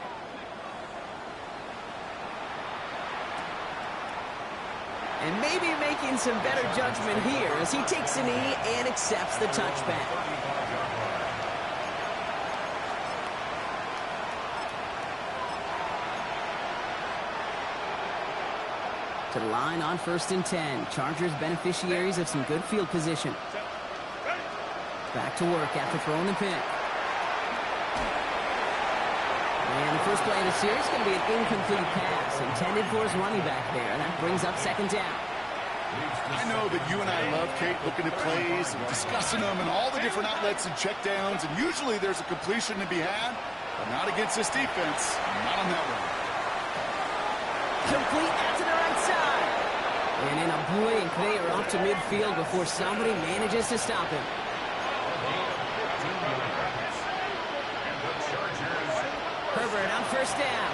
Speaker 1: And maybe making some better judgment here as he takes a knee and accepts the touchback. To the line on 1st and 10. Chargers beneficiaries of some good field position. Back to work after throwing the pick. And the first play of the series is going to be an incomplete pass intended for his running back there. And that brings up 2nd down.
Speaker 2: I know that you and I love, Kate, looking at plays and discussing them and all the different outlets and checkdowns. And usually there's a completion to be had, but not against this defense. Not on that one.
Speaker 1: Complete out to the right side. And in a blink, they are off to midfield before somebody manages to stop him. Herbert on 1st down.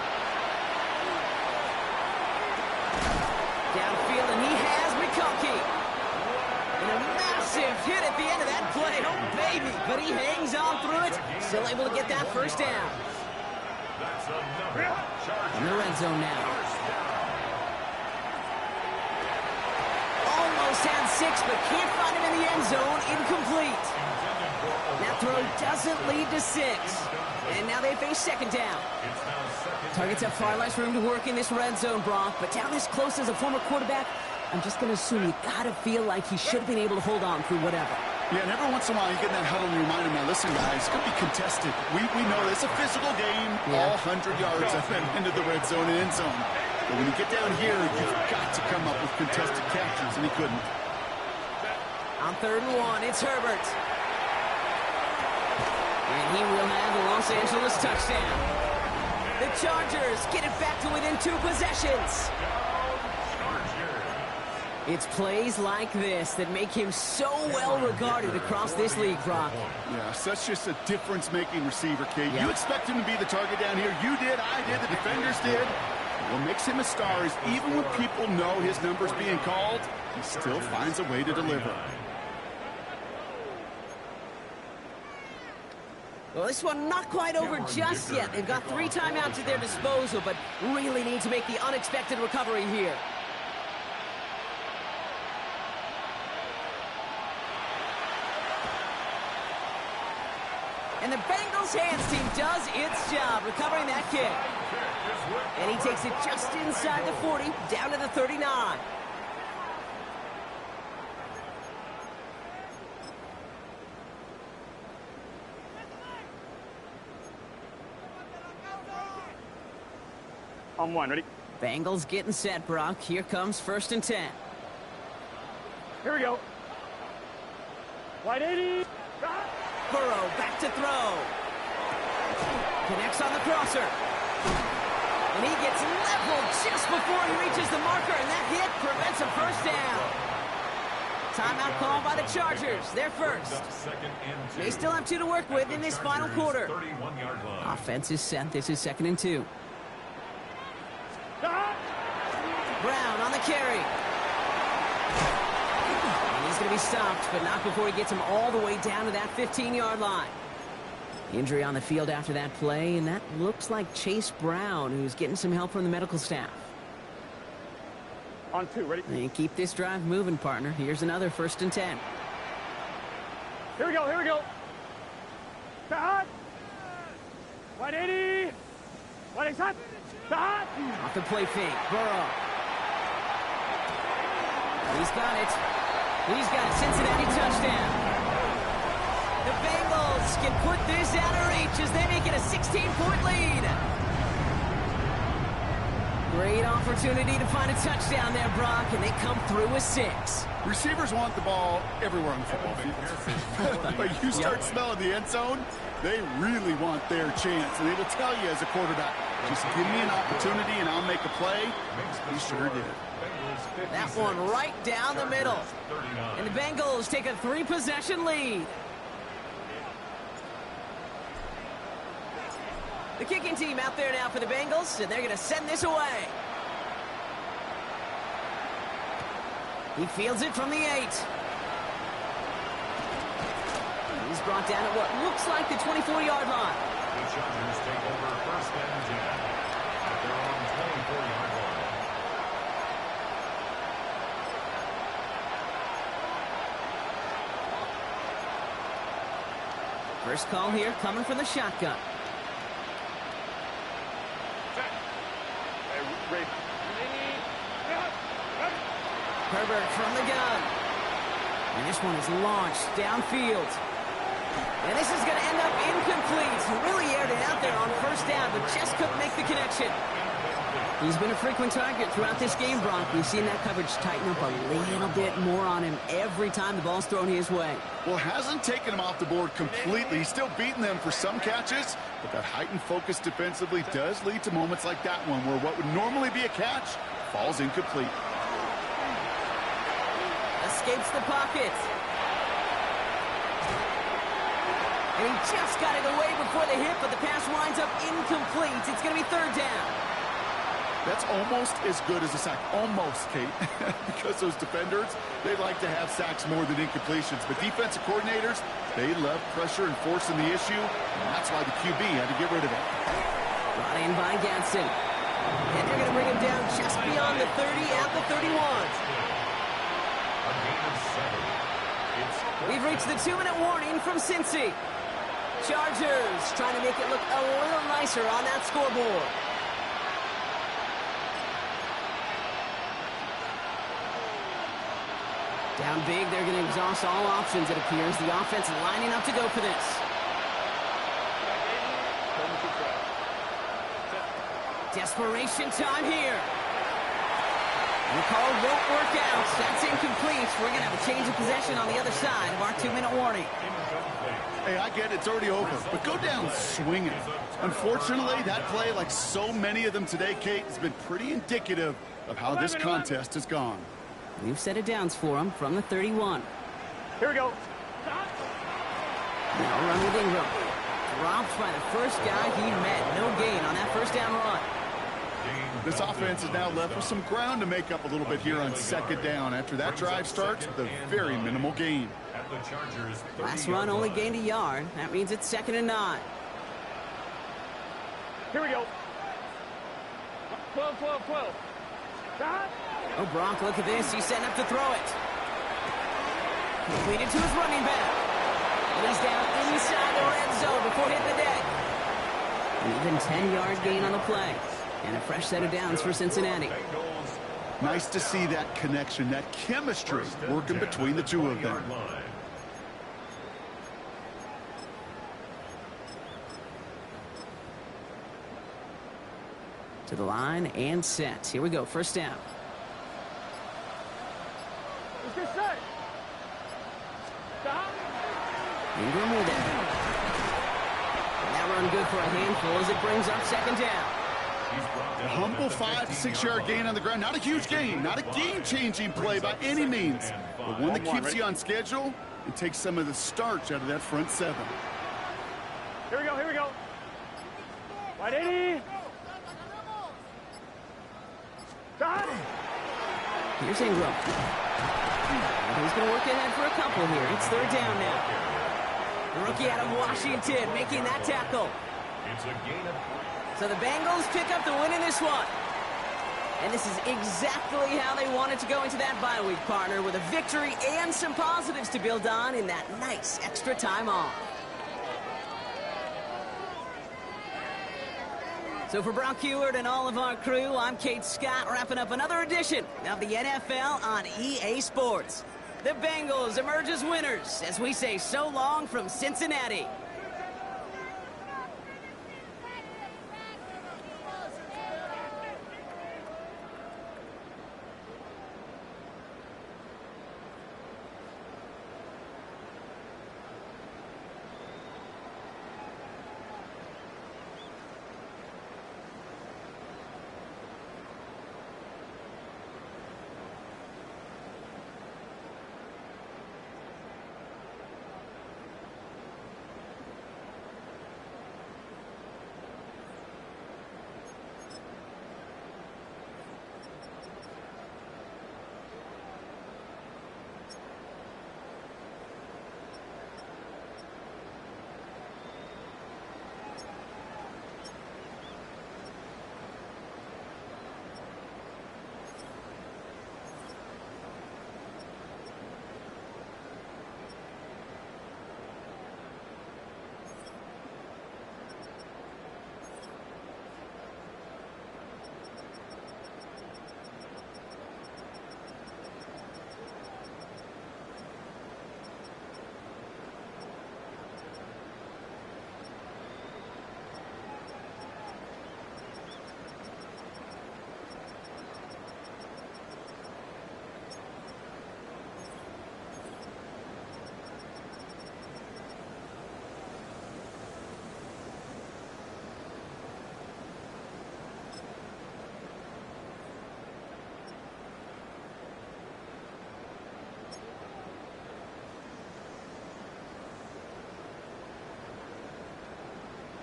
Speaker 1: Downfield, and he has McConkey. And a massive hit at the end of that play. Oh, baby. But he hangs on through it. Still able to get that 1st down. In the red zone now. Almost had 6, but can't find him in the end zone. Incomplete. That throw doesn't lead to 6. And now they face 2nd down. Targets have far less room to work in this red zone, Brock. But down this close as a former quarterback, I'm just going to assume you got to feel like he should have been able to hold on through whatever.
Speaker 2: Yeah, and every once in a while you get in that huddle and you remind him, now listen, guys, it's going to be contested. We know it's a physical game, all 100 yards into the red zone and end zone. But when you get down here, you've got to come up with contested captures, and he couldn't.
Speaker 1: On 3rd and 1, it's Herbert. And he will have the Los Angeles touchdown. The Chargers get it back to within 2 possessions. It's plays like this that make him so well regarded across this league, Brock.
Speaker 2: Yeah, such just a difference-making receiver, Kate. You expect him to be the target down here. You did, I did, the defenders did. What makes him a star is even when people know his number's being called, he still finds a way to deliver.
Speaker 1: Well, this one not quite over just yet. They've got 3 timeouts at their disposal, but really need to make the unexpected recovery here. And the Bengals hands team does its job recovering that kick. And he takes it just inside the 40, down to the 39.
Speaker 4: On 1, ready?
Speaker 1: Bengals getting set, Brock. Here comes 1st and 10.
Speaker 4: Here we go. Wide 80.
Speaker 1: Burrow back to throw. Connects on the crosser. And he gets leveled just before he reaches the marker, and that hit prevents a 1st down. Timeout called by the Chargers. They're first. They still have 2 to work with in this final quarter. Offense is set. This is 2nd and 2. Brown on the carry. And he's going to be stopped, but not before he gets him all the way down to that 15-yard line. Injury on the field after that play, and that looks like Chase Brown, who's getting some help from the medical staff.
Speaker 4: On 2, ready?
Speaker 1: And keep this drive moving, partner. Here's another 1st and 10.
Speaker 4: Here we go, here we go. Cut. Wide 80. Wide 80. Cut.
Speaker 1: Off the play fake, Burrow. He's got it. He's got a Cincinnati touchdown. The Bengals can put this out of reach as they make it a 16-point lead. Great opportunity to find a touchdown there, Brock, and they come through with 6.
Speaker 2: Receivers want the ball everywhere on the football field. But you start smelling the end zone, they really want their chance. And it'll tell you as a quarterback, just give me an opportunity and I'll make a play. He sure did.
Speaker 1: That one right down the middle. And the Bengals take a 3-possession lead. The kicking team out there now for the Bengals, and they're going to send this away. He fields it from the 8. He's brought down at what looks like the 24-yard line.
Speaker 3: The Chargers take over 1st and 10 at their own 24-yard line.
Speaker 1: First call here coming from the shotgun. Herbert from the gun. And this one is launched downfield. And this is going to end up incomplete. He really aired it out there on 1st down, but just couldn't make the connection. He's been a frequent target throughout this game, Brock. We've seen that coverage tighten up a little bit more on him every time the ball's thrown his way.
Speaker 2: Well, hasn't taken him off the board completely. He's still beating them for some catches, but that heightened focus defensively does lead to moments like that one where what would normally be a catch falls incomplete.
Speaker 1: Escapes the pocket. And he just got it away before the hit, but the pass winds up incomplete. It's going to be 3rd down.
Speaker 2: That's almost as good as a sack. Almost, Kate. Because those defenders, they like to have sacks more than incompletions. But defensive coordinators, they love pressure and forcing the issue. And that's why the QB had to get rid of it.
Speaker 1: Brought in by Ganson. And they're going to bring him down just beyond the 30 at the 31. We've reached the 2-minute warning from Cincy. Chargers trying to make it look a little nicer on that scoreboard. Down big, they're going to exhaust all options, it appears. The offense lining up to go for this. Desperation time here. The call won't work out. That's incomplete. We're going to have a change of possession on the other side of our 2-minute warning.
Speaker 2: Hey, I get it. It's already over. But go down swinging. Unfortunately, that play, like so many of them today, Kate, has been pretty indicative of how this contest has gone.
Speaker 1: We've set it downs for him from the 31.
Speaker 4: Here we go.
Speaker 1: Now run with Ingram. Dropped by the first guy he met. No gain on that 1st down run.
Speaker 2: This offense is now left with some ground to make up a little bit here on 2nd down after that drive starts with a very minimal gain.
Speaker 3: the Chargers.
Speaker 1: Last run only gained a yard. That means it's 2nd and 9.
Speaker 4: Here we go. 12, 12, 12. Shot.
Speaker 1: Oh, Brock, look at this. He's setting up to throw it. Completed to his running back. And he's down inside the red zone before hitting the deck. An even 10-yard gain on the play. And a fresh set of downs for Cincinnati.
Speaker 2: Nice to see that connection, that chemistry working between the two of them.
Speaker 1: To the line and set. Here we go. First down.
Speaker 4: Let's get set. Stop.
Speaker 1: Ingram with it. And that run good for a handful as it brings up 2nd down.
Speaker 2: A humble 5 to 6 yard gain on the ground. Not a huge gain, not a game-changing play by any means, but one that keeps you on schedule and takes some of the starch out of that front 7.
Speaker 4: Here we go, here we go. Wide 80. Shot.
Speaker 1: Here's Ingram. And he's going to work ahead for a couple here. It's 3rd down now. The rookie out of Washington making that tackle.
Speaker 3: It's a gain of 3.
Speaker 1: So the Bengals pick up the win in this one. And this is exactly how they wanted to go into that bye week, partner, with a victory and some positives to build on in that nice extra time off. So for Brock Heward and all of our crew, I'm Kate Scott, wrapping up another edition of the NFL on EA Sports. The Bengals emerge as winners as we say so long from Cincinnati.